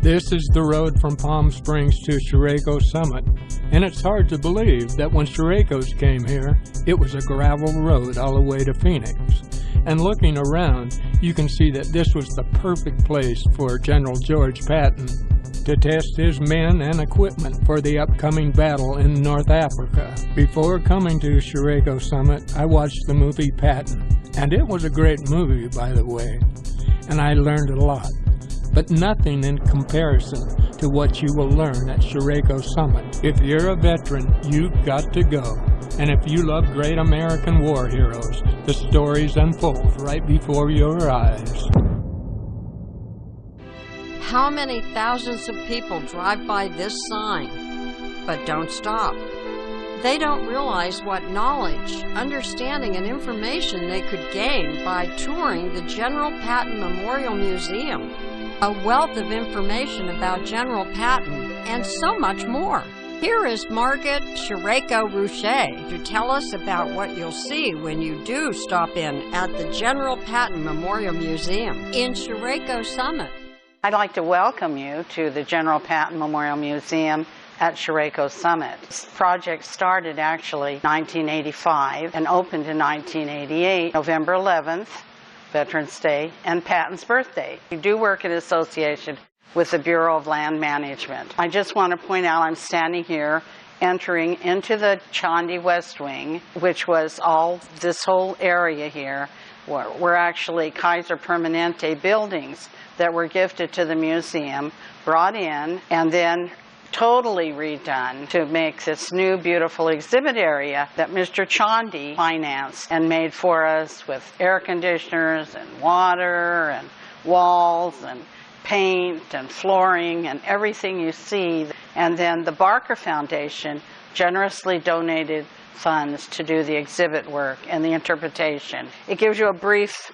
This is the road from Palm Springs to Chiriaco Summit, and it's hard to believe that when Chiriacos came here, it was a gravel road all the way to Phoenix. And looking around, you can see that this was the perfect place for General George Patton to test his men and equipment for the upcoming battle in North Africa. Before coming to Chiriaco Summit, I watched the movie Patton, and it was a great movie, by the way, and I learned a lot. But nothing in comparison to what you will learn at Chiriaco Summit. If you're a veteran, you've got to go. And if you love great American war heroes, the stories unfold right before your eyes. How many thousands of people drive by this sign, but don't stop? They don't realize what knowledge, understanding, and information they could gain by touring the General Patton Memorial Museum. A wealth of information about General Patton and so much more. Here is Margaret Chiriaco-Rouchet to tell us about what you'll see when you do stop in at the General Patton Memorial Museum in Chiriaco Summit. I'd like to welcome you to the General Patton Memorial Museum at Chiriaco Summit. This project started actually in 1985 and opened in 1988, November 11th. Veterans Day, and Patton's birthday. We do work in association with the Bureau of Land Management. I just want to point out I'm standing here entering into the Shaundi West Wing, which was all this whole area here were actually Kaiser Permanente buildings that were gifted to the museum, brought in, and then totally redone to make this new beautiful exhibit area that Mr. Shaundi financed and made for us with air conditioners and water and walls and paint and flooring and everything you see. And then the Barker Foundation generously donated funds to do the exhibit work and the interpretation. It gives you a brief,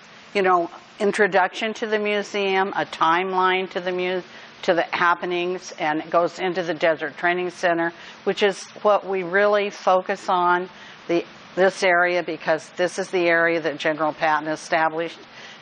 introduction to the museum, a timeline to the happenings, and it goes into the Desert Training Center, which is what we really focus on, this area, because this is the area that General Patton established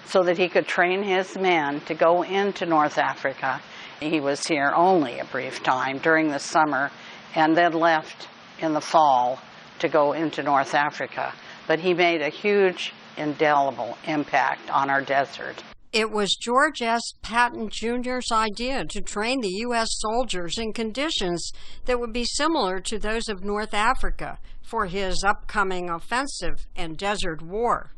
so that he could train his men to go into North Africa. He was here only a brief time during the summer and then left in the fall to go into North Africa. But he made a huge, indelible impact on our desert. It was George S. Patton Jr.'s idea to train the U.S. soldiers in conditions that would be similar to those of North Africa for his upcoming offensive and desert war.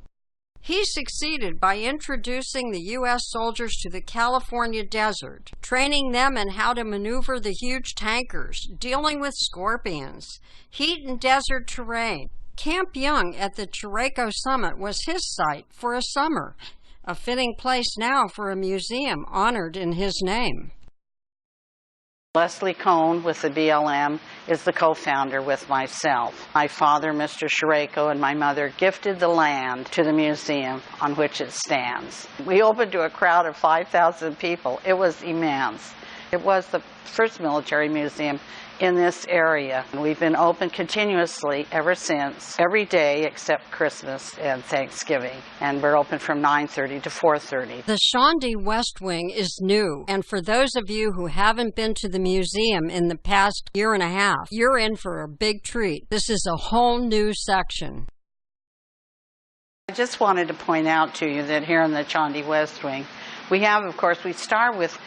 He succeeded by introducing the U.S. soldiers to the California desert, training them in how to maneuver the huge tankers, dealing with scorpions, heat and desert terrain. Camp Young at the Chiriaco Summit was his site for a summer, a fitting place now for a museum honored in his name. Leslie Cohn with the BLM is the co-founder with myself. My father, Mr. Chiriaco, and my mother gifted the land to the museum on which it stands. We opened to a crowd of 5,000 people. It was immense. It was the first military museum in this area. We've been open continuously ever since, every day except Christmas and Thanksgiving. And we're open from 9:30 to 4:30. The Shaundi West Wing is new, and for those of you who haven't been to the museum in the past year and a half, you're in for a big treat. This is a whole new section. I just wanted to point out to you that here in the Shaundi West Wing, we have, of course, we start with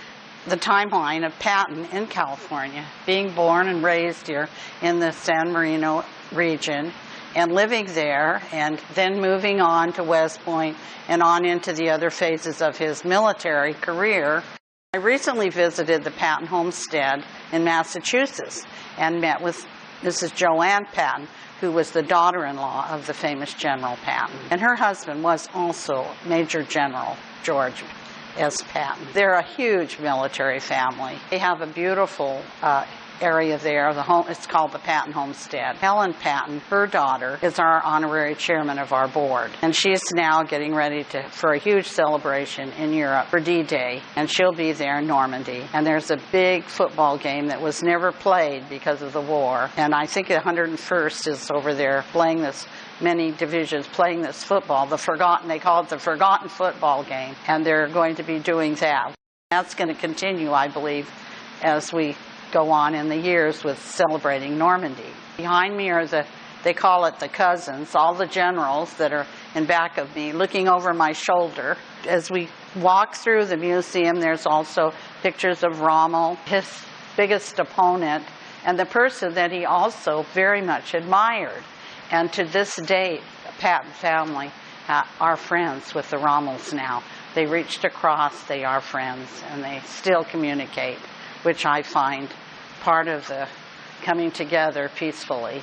the timeline of Patton in California, being born and raised here in the San Marino region and living there, and then moving on to West Point and on into the other phases of his military career. I recently visited the Patton homestead in Massachusetts and met with Mrs. Joanne Patton, who was the daughter-in-law of the famous General Patton. And her husband was also Major General George S. Patton. They're a huge military family. They have a beautiful area there. It's called the Patton Homestead. Helen Patton, her daughter, is our honorary chairman of our board. And she is now getting ready for a huge celebration in Europe for D-Day. And she'll be there in Normandy. And there's a big football game that was never played because of the war. And I think the 101st is over there playing this, many divisions playing this football, they call it the Forgotten Football Game. And they're going to be doing that. That's going to continue, I believe, as we go on in the years with celebrating Normandy. Behind me are they call it the cousins, all the generals that are in back of me, looking over my shoulder. As we walk through the museum, there's also pictures of Rommel, his biggest opponent, and the person that he also very much admired. And to this day, the Patton family are friends with the Rommels now. They reached across, they are friends, and they still communicate, which I find part of the coming together peacefully,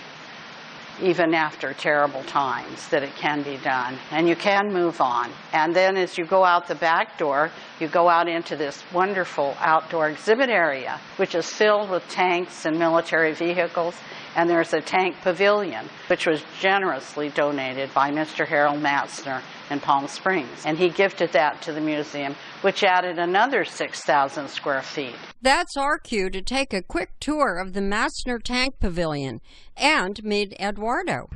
even after terrible times, that it can be done. And you can move on. And then as you go out the back door, you go out into this wonderful outdoor exhibit area, which is filled with tanks and military vehicles. And there's a tank pavilion, which was generously donated by Mr. Harold Matzner in Palm Springs. And he gifted that to the museum, which added another 6,000 square feet. That's our cue to take a quick tour of the Matzner Tank Pavilion and meet Eduardo.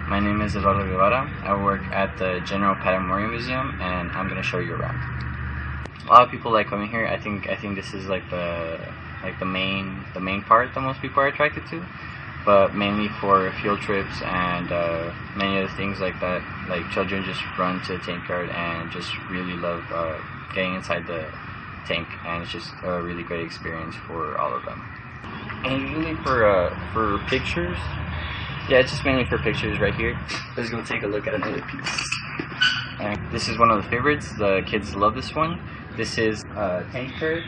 My name is Eduardo Guevara. I work at the General Patton Memorial Museum, and I'm going to show you around. A lot of people like coming here. I think this is like the main part that most people are attracted to, but mainly for field trips and many other things like that. Like children just run to the tank yard and just really love getting inside the tank, and it's just a really great experience for all of them. And usually for pictures, yeah, it's just mainly for pictures right here. Let's go take a look at another piece. And this is one of the favorites. The kids love this one. This is a tank turret.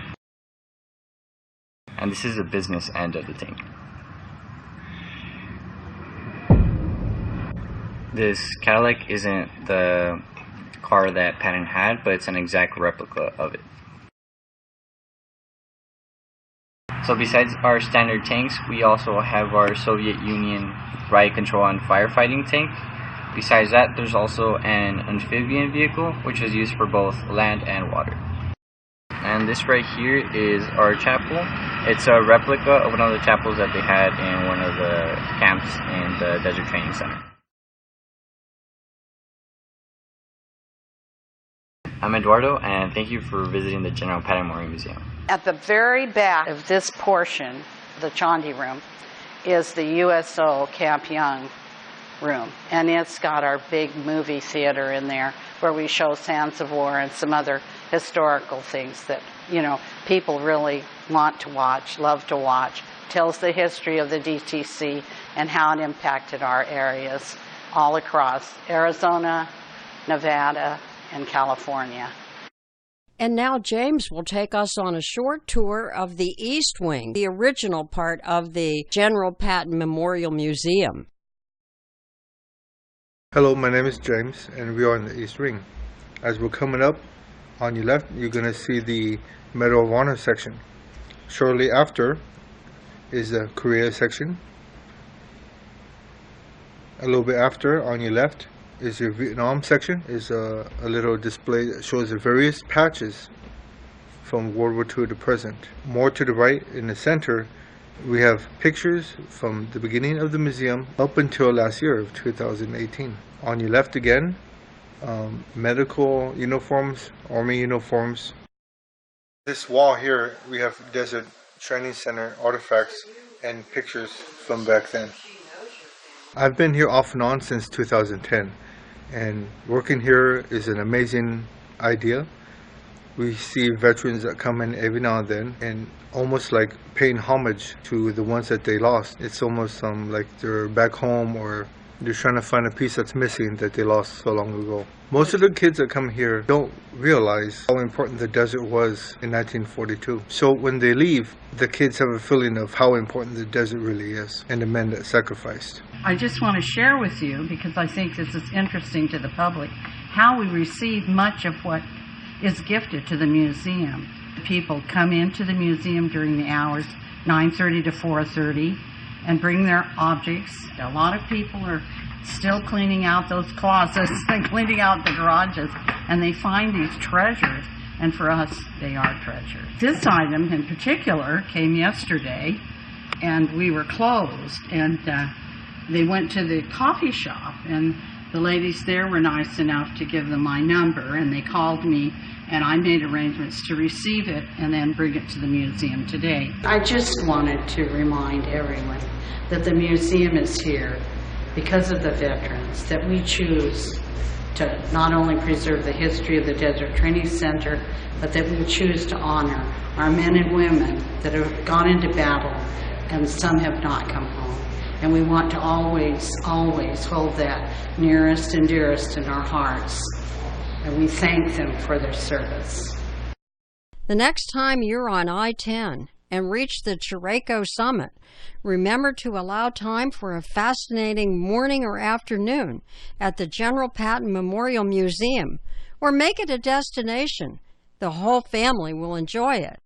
And this is the business end of the tank. This Cadillac isn't the car that Patton had, but it's an exact replica of it. So besides our standard tanks, we also have our Soviet Union riot control and firefighting tank. Besides that, there's also an amphibian vehicle, which is used for both land and water. And this right here is our chapel. It's a replica of one of the chapels that they had in one of the camps in the Desert Training Center. I'm Eduardo, and thank you for visiting the General Patton Memorial Museum. At the very back of this portion, the Shaundi room, is the USO Camp Young room. And it's got our big movie theater in there where we show Sands of War and some other historical things that, you know, people really want to watch, love to watch. Tells the history of the DTC and how it impacted our areas all across Arizona, Nevada, and California. And now James will take us on a short tour of the East Wing, the original part of the General Patton Memorial Museum. Hello, my name is James, and we are in the East Wing. As we're coming up, on your left, you're going to see the Medal of Honor section. Shortly after is the Korea section. A little bit after, on your left, is your Vietnam section. Is a little display that shows the various patches from World War II to present. More to the right, in the center, we have pictures from the beginning of the museum up until last year of 2018. On your left again, medical uniforms, army uniforms. This wall here, we have Desert Training Center artifacts and pictures from back then. I've been here off and on since 2010, and working here is an amazing idea. We see veterans that come in every now and then, and almost like paying homage to the ones that they lost. It's almost like they're back home, or they're trying to find a piece that's missing that they lost so long ago. Most of the kids that come here don't realize how important the desert was in 1942. So when they leave, the kids have a feeling of how important the desert really is and the men that sacrificed. I just want to share with you, because I think this is interesting to the public, how we receive much of what is gifted to the museum. People come into the museum during the hours 9:30 to 4:30 and bring their objects. A lot of people are still cleaning out those closets and cleaning out the garages, and they find these treasures, and for us, they are treasures. This item in particular came yesterday, and we were closed, and they went to the coffee shop, and The ladies there were nice enough to give them my number, and they called me, and I made arrangements to receive it and then bring it to the museum today. I just wanted to remind everyone that the museum is here because of the veterans, that we choose to not only preserve the history of the Desert Training Center, but that we choose to honor our men and women that have gone into battle, and some have not come home. And we want to always, always hold that nearest and dearest in our hearts. And we thank them for their service. The next time you're on I-10 and reach the Chiriaco summit, remember to allow time for a fascinating morning or afternoon at the General Patton Memorial Museum, or make it a destination. The whole family will enjoy it.